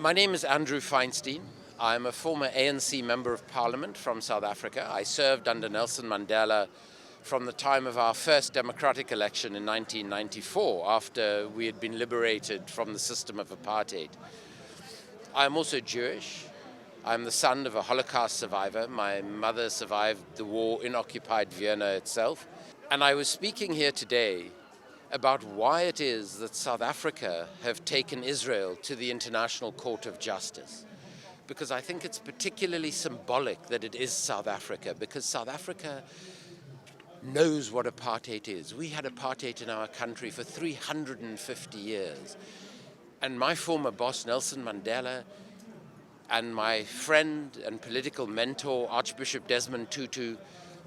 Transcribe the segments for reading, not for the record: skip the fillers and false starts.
My name is Andrew Feinstein. I'm a former ANC Member of Parliament from South Africa. I served under Nelson Mandela from the time of our first democratic election in 1994, after we had been liberated from the system of apartheid. I'm also Jewish. I'm the son of a Holocaust survivor. My mother survived the war in occupied Vienna itself. And I was speaking here today about why it is that South Africa have taken Israel to the International Court of Justice. Because I think it's particularly symbolic that it is South Africa, because South Africa knows what apartheid is. We had apartheid in our country for 350 years. And my former boss, Nelson Mandela, and my friend and political mentor, Archbishop Desmond Tutu,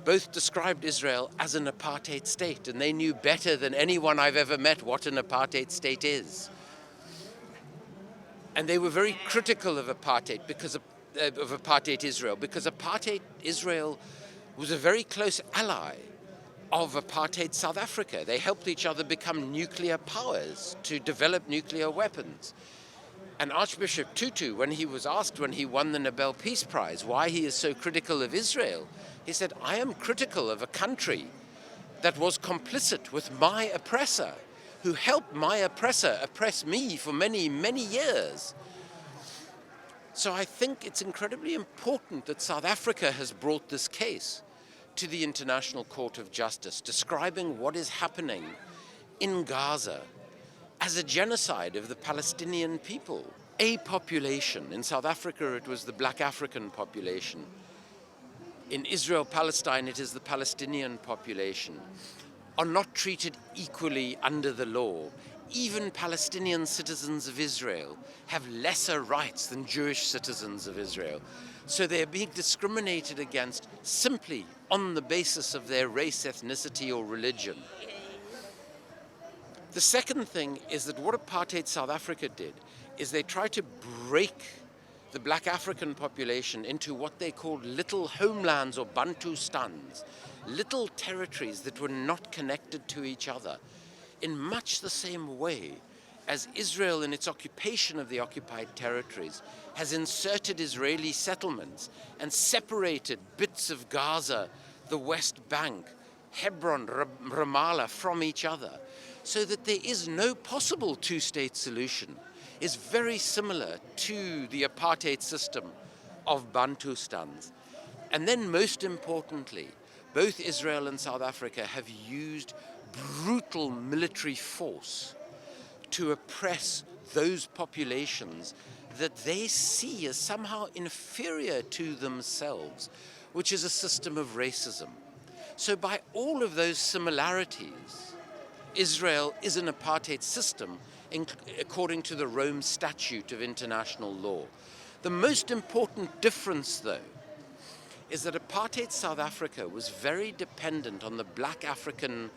both described Israel as an apartheid state, and they knew better than anyone I've ever met what an apartheid state is. And they were very critical of apartheid apartheid Israel, because apartheid Israel was a very close ally of apartheid South Africa. They helped each other become nuclear powers to develop nuclear weapons. And Archbishop Tutu, when he was asked when he won the Nobel Peace Prize why he is so critical of Israel, he said, I am critical of a country that was complicit with my oppressor, who helped my oppressor oppress me for many, many years. So I think it's incredibly important that South Africa has brought this case to the International Court of Justice, describing what is happening in Gaza as a genocide of the Palestinian people. A population, in South Africa it was the Black African population. In Israel, Palestine, it is the Palestinian population, are not treated equally under the law. Even Palestinian citizens of Israel have lesser rights than Jewish citizens of Israel. So they're being discriminated against simply on the basis of their race, ethnicity, or religion. The second thing is that what apartheid South Africa did is they tried to break the Black African population into what they called little homelands or Bantustans, little territories that were not connected to each other, in much the same way as Israel in its occupation of the occupied territories has inserted Israeli settlements and separated bits of Gaza, the West Bank, Hebron, Ramallah from each other, so that there is no possible two-state solution, is very similar to the apartheid system of Bantustans. And then most importantly, both Israel and South Africa have used brutal military force to oppress those populations that they see as somehow inferior to themselves, which is a system of racism. So by all of those similarities, Israel is an apartheid system according to the Rome Statute of international law. The most important difference, though, is that apartheid South Africa was very dependent on the Black African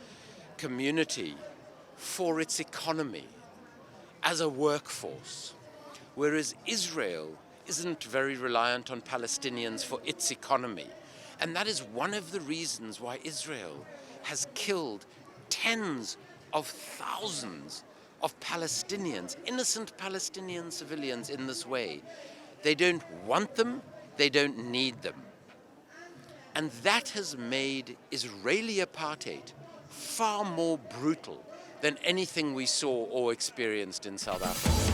community for its economy as a workforce, whereas Israel isn't very reliant on Palestinians for its economy. And that is one of the reasons why Israel has killed tens of thousands of Palestinians, innocent Palestinian civilians, in this way. They don't want them, they don't need them. And that has made Israeli apartheid far more brutal than anything we saw or experienced in South Africa.